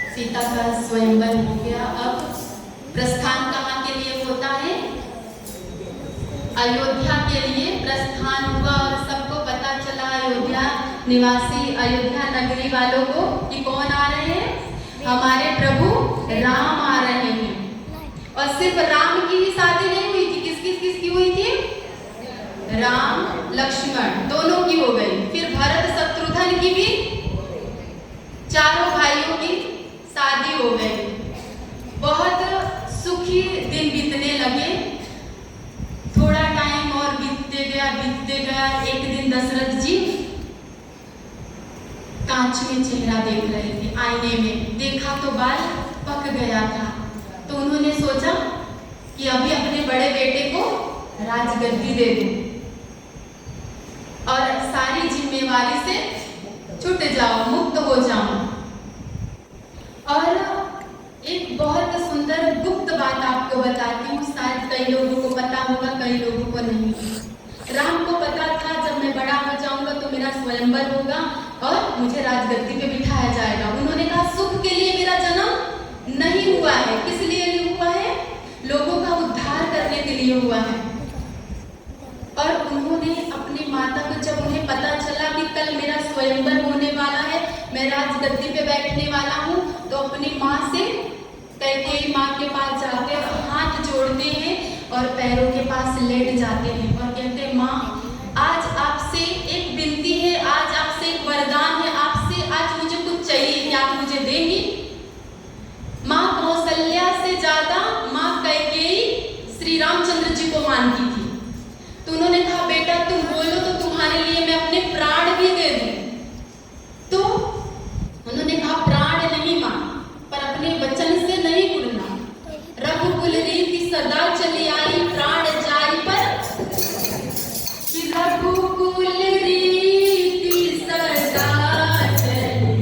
सीता का स्वयंवर हो गया। अब प्रस्थान कहाँ के लिए होता है? अयोध्या के लिए प्रस्थान हुआ और सबको पता चला, अयोध्या निवासी, अयोध्या नगरी वालों को, कि कौन आ रहे हैं? हमारे प्रभु राम आ रहे हैं। और सिर्फ राम की ही शादी नहीं हुई थी, किसकी हुई थी? राम लक्ष्मण दोनों की हो गई। फिर भरत शत्रुघ्न की भी, चारों भाइयों की शादी हो गई। बहुत सुखी दिन बीतने लगे। थोड़ा टाइम और बीतते गया। एक दिन दशरथ जी कांच में चेहरा देख रहे थे, आईने में देखा तो बाल पक गया था। तो उन्होंने सोचा कि अभी अपने बड़े बेटे को राजगद्दी दे दूं और सारी जिम्मेवारी से छूट जाओ, मुक्त हो जाओ। और एक बहुत सुंदर गुप्त बात आपको बताती हूँ, शायद कई लोगों को पता होगा, कई लोगों को नहीं। राम को पता था जब मैं बड़ा हो जाऊंगा तो मेरा स्वयंवर होगा और मुझे राजगद्दी पे बिठाया जाएगा। उन्होंने कहा सुख के लिए मेरा जन्म नहीं हुआ है। किस लिए नहीं हुआ है? लोगों का उद्धार करने के लिए हुआ है। और उन्होंने अपनी माता को, जब उन्हें पता चला कि कल मेरा स्वयंवर होने वाला है, मैं राजगद्दी पे बैठने वाला हूँ, तो अपनी माँ से, कैकेयी माँ के पास जाते और हाथ जोड़ते हैं और पैरों के पास लेट जाते हैं और कहते हैं, माँ आज आपसे एक विनती है, आज आपसे एक वरदान है, आपसे आज मुझे कुछ चाहिए, क्या आप मुझे देंगी? माँ कौशल्या से ज्यादा माँ कैकेयी श्री रामचंद्र जी को मानती थी। तो उन्होंने कहा, बेटा तुम बोलो तो तुम्हारे लिए मैं अपने प्राण भी दे दूं। तो उन्होंने कहा, प्राण नहीं मां, पर अपने वचन से नहीं उड़ना। रघुकुल रीति सदा चली आई, प्राण जाई पर। रघुकुल रीति सदा चली आई,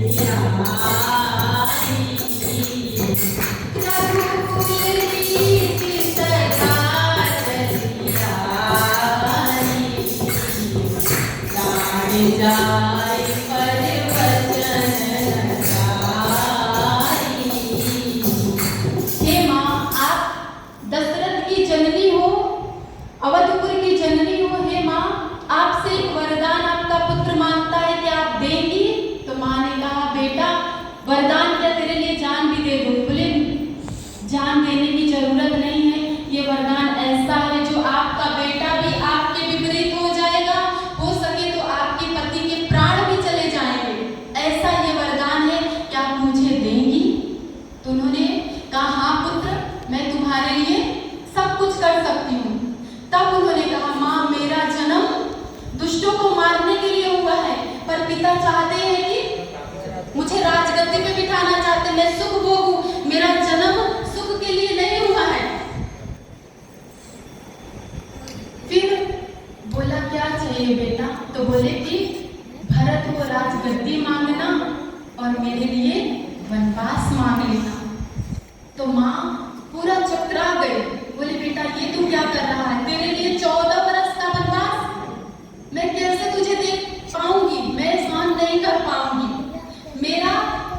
रघुकुल रीति सदा चली आई, प्राण जाई पर वचन लगाई। हे माँ, आप दशरथ की जननी हो, अवधपुर की जननी हो। हे माँ, आपसे एक वरदान आपका पुत्र मांगता है कि आप देंगी? तो माँ ने कहा, बेटा वरदान क्या, तेरे लिए जान भी दे दूं? बोले जान देने की जरूरत नहीं है, ये वरदान ऐसा है जो आपका बेटा भी आपके विपरीत हो जाएगा, हो सके तो आपके पति के प्राण भी चले जाएंगे, ऐसा ये वरदान है, क्या आप मुझे देंगी? तो उन्होंने कहा, हाँ पुत्र, मैं तुम्हारे लिए सब कुछ कर सकती हूँ। तब उन्होंने कहा, माँ मेरा जन्म दुष्टों को मारने के लिए हुआ है, पर पिता चाहते हैं कि मुझे राजगद्दी पे बिठाना चाहते, मैं सुख भोगूं, मेरा जन्म सुख के लिए नहीं हुआ है। फिर बोला, क्या चाहिए बेटा? तो बोले कि भरत को राजगद्दी मांगना और मेरे लिए वनवास मांग लेना। तो माँ पूरा चकरा गई। बोले, बेटा ये तू क्या कर रहा है? तेरे लिए 14 वर्ष का वनवास मैं कैसे तुझे दे पाऊंगी? मैं सहन नहीं कर पाऊंगी। मेरा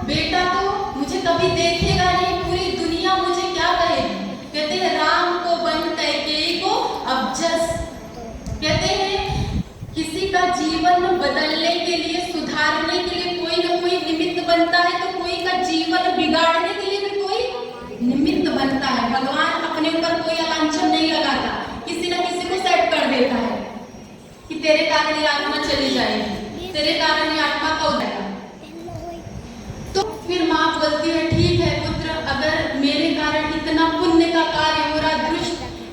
बेटा तो मुझे कभी देखेगा नहीं, पूरी दुनिया मुझे क्या कहेगी? कहते हैं, राम को वन कैकेयी को अबजस। कहते हैं, किसी का जीवन बदलने के लिए, सुधारने के लिए कोई ना कोई निमित्त बनता है, तो कोई का जीवन बिगाड़ने के लिए भी कोई निमित्त बनता है। भगवान अपने ऊपर कोई अलांछन नहीं लगाता, किसी न किसी को सेट कर देता है कि तेरे कारण ये आत्मा चली जाएगी, तेरे कारण ये आत्मा का उदय। तो फिर माँ बोलती है, ठीक है पुत्र, अगर मेरे कारण इतना पुण्य का कार्य हो रहा,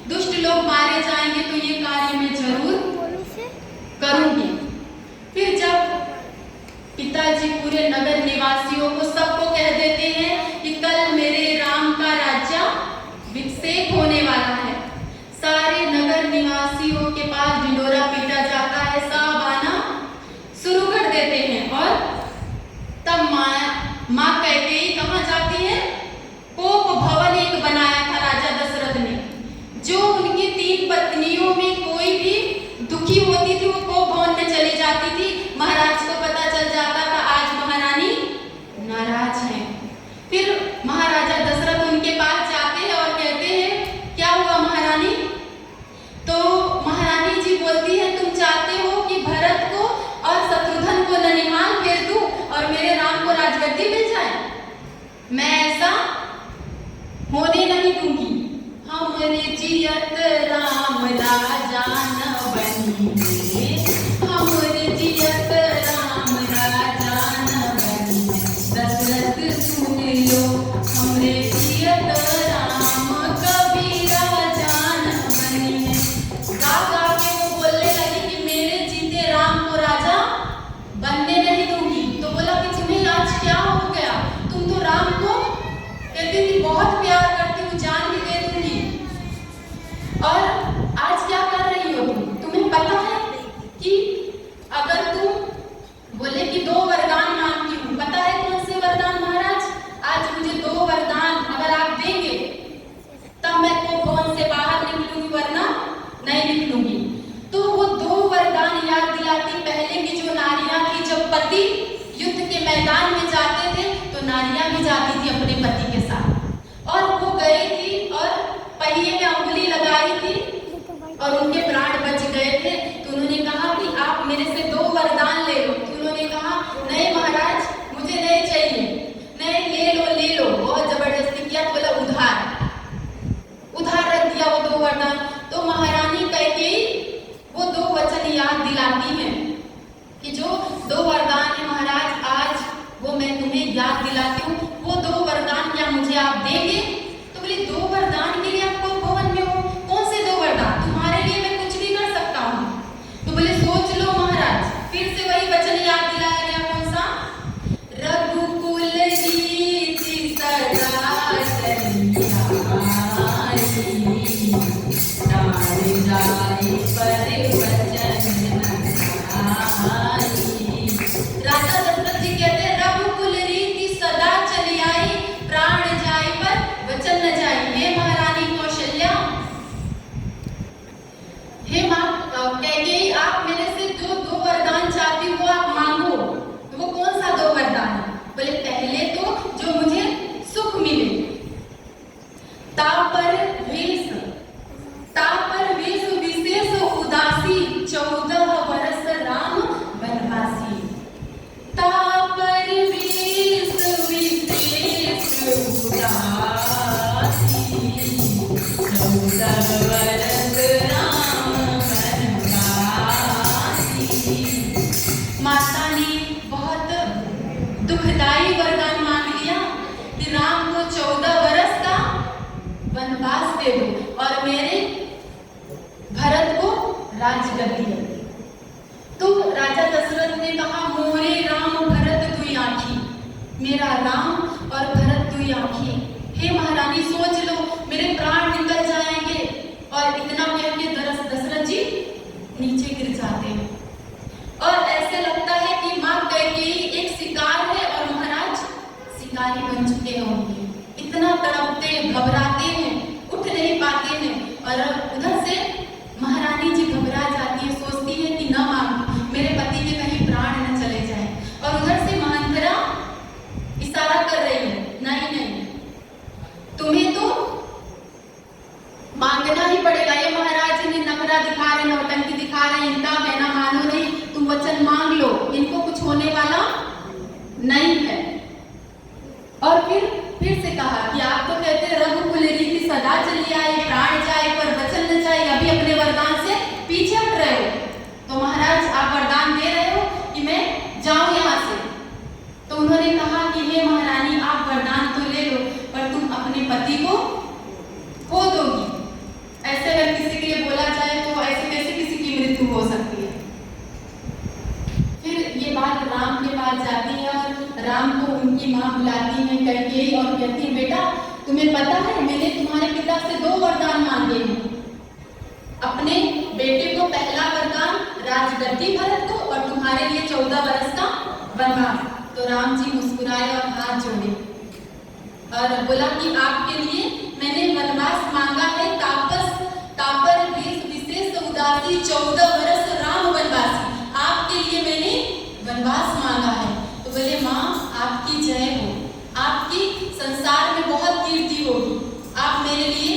दुष्ट लोग मारे जाएंगे, तो ये कार्य मैं जरूर करूंगी। फिर जब होने वाला है। सारे नगर निवासियों के पास ढिंढोरा पीटा जाता है, सब आना शुरू कर देते हैं। और तब माँ कैकेयी कहाँ जाती है? कोप भवन एक बनाया था राजा दशरथ ने, जो उनकी 3 पत्नियों में कोई भी दुखी होती थी वो कोप भवन में चली जाती थी। महाराज को पता चल जाता था आज महारानी नाराज हैं। फिर महाराजा दशरथ उनके पास जाते हैं और कहते हैं क्या हुआ महारानी? तो महारानी जी बोलती है तुम चाहते हो कि भरत को और शत्रुघ्न को ननिहाल भेज दूं और मेरे राम को राजगद्दी मिल जाए? मैं ऐसा होने नहीं दूंगी। हमरे जियत राम राजा न बनिए, हमरे जियत राम राजा न बनिए, दशरथ सुन लो हमरे जियत राम कभी राजा न बनिए। गा गा के वो बोलने लगी कि मेरे जीते राम को राजा बनने नहीं दूंगी। तो बोला कि तुम्हें आज क्या हो गया? तुम तो राम को कहती थी बहुत प्यार करती हूँ, जान भी दे दूंगी, और आज क्या कर रही हो तुम? तुम्हें पता है कि अगर तुम बोले कि 2 वरदान मांगती हूँ, पता है कौन से वरदान महाराज? आज मुझे 2 वरदान अगर आप देंगे तब मैं कोप भवन से बाहर निकलूंगी, वरना नहीं निकलूंगी। तो वो 2 वरदान याद दिलाती पहले की जो नारियां थी, जब पति युद्ध के मैदान में जाते थे तो नारियां भी जाती थी अपने पति के साथ, और वो गई थी और पहिए में उंगली लगाई थी और उनके प्राण बच गए थे। तो उन्होंने कहा कि आप मेरे से 2 वरदान ले लो। तो उन्होंने कहा नहीं महाराज मुझे नहीं चाहिए। नहीं, ले लो। बहुत जबरदस्ती किया, बोला उधार रख दिया वो 2 वरदान। तो महारानी कैकेयी वो 2 वचन याद दिलाती हैं कि जो 2 वरदान है महाराज आज वो मैं तुम्हें याद दिलाती हूँ। वो 2 वरदान क्या मुझे आप देंगे? तो बोले 2 वरदान के लिए आप कोप भवन में हो, कौन से 2 वरदान? तुम्हारे लिए मैं कुछ भी कर सकता हूँ। तो बोले सोच लो महाराज। फिर से वही वचन याद दिलाया गया, कौन सा? रघुकुल रीति सदा चलियाई, राजा दशरथ जी कहते हैं रघुकुल रीति सदा चली आई, प्राण जाए पर वचन न जाए। हे महारानी कौशल्या, हे माँ कैकेयी, आप मेरे से जो 2 वरदान चाहती हो वो आप मांगो। तो वो कौन सा 2 वरदान? बोले पहले तो जो मुझे सुख मिले, तापर वेश विशेष उदासी, 14 वर्ष राम वनवासी। तापर वेश विशेष उदासी, 14 वर्ष राम वनवासी। माता ने बहुत दुखदाई वरदान मांग लिया कि राम को 14 वर्ष का वनवास दे दो और मेरे भरत को राजगद्दी दे। तो राजा दशरथ ने कहा मोरे राम भरत दुई आँखी, मेरा राम और भरत दुई आँखी। हे महारानी सोच लो मेरे प्राण निकल जाएंगे। और इतना कह के दशरथ जी नीचे गिर जाते हैं और ऐसे लगता है कि माँ कैकेयी एक शिकार है और महाराज शिकारी बन चुके होंगे। इतना तड़पते घबराते हैं, उठ नहीं पाते हैं। और उधर से महारानी जी घबरा जाती है, सोचती है कि न मांग, मेरे पति के कहीं प्राण न चले जाए। और उधर से महंतरा इशारा कर रही है नहीं तुम्हें तो मांगना ही पड़ेगा। ये महाराज ने नखरा दिखा रहे, नौटंकी दिखा रहे, इनका कहना मानो नहीं, तुम वचन मांग लो, इनको कुछ होने वाला नहीं है। और फिर से कहा कि आप तो कहते हैं रघुकुल रीति सदा चली आई, प्राण जाए पर वचन न जाए, अभी अपने वरदान से पीछे हट रहे हो। तो महाराज आप वरदान दे रहे हो कि मैं जाऊं यहाँ से। तो उन्होंने कहा कि हे महारानी आप वरदान तो ले लो पर तुम अपने पति को खो दोगी। ऐसे अगर किसी के लिए बोला जाए तो ऐसे कैसे किसी की मृत्यु हो सकती है। फिर ये बात राम के पास जाती है और राम को उनकी माँ बुलाती है कैकेयी और कहती है बेटा तुम्हें पता है मैंने तुम्हारे पिता से 2 वरदान मांगे हैं। अपने बेटे को पहला वरदान राजगद्दी भरत को और तुम्हारे लिए 14 वर्ष का वनवास। तो राम जी मुस्कुराए और हाथ जोड़े और बोला कि आपके लिए मैंने वनवास मांगा है, तापर वेश विशेष उदासी 14 वर्ष राम वनवासी, आपके लिए मैंने वनवास मांगा है। तो बोले माँ आपकी जय हो, आपकी संसार में बहुत कीर्ति होगी, आप मेरे लिए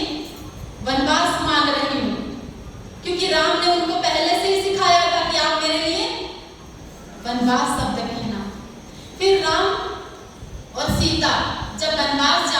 वनवास मांग रही हो। क्योंकि राम ने उनको पहले से ही सिखाया था कि आप मेरे लिए वनवास शब्द कहना। फिर राम और सीता जब वनवास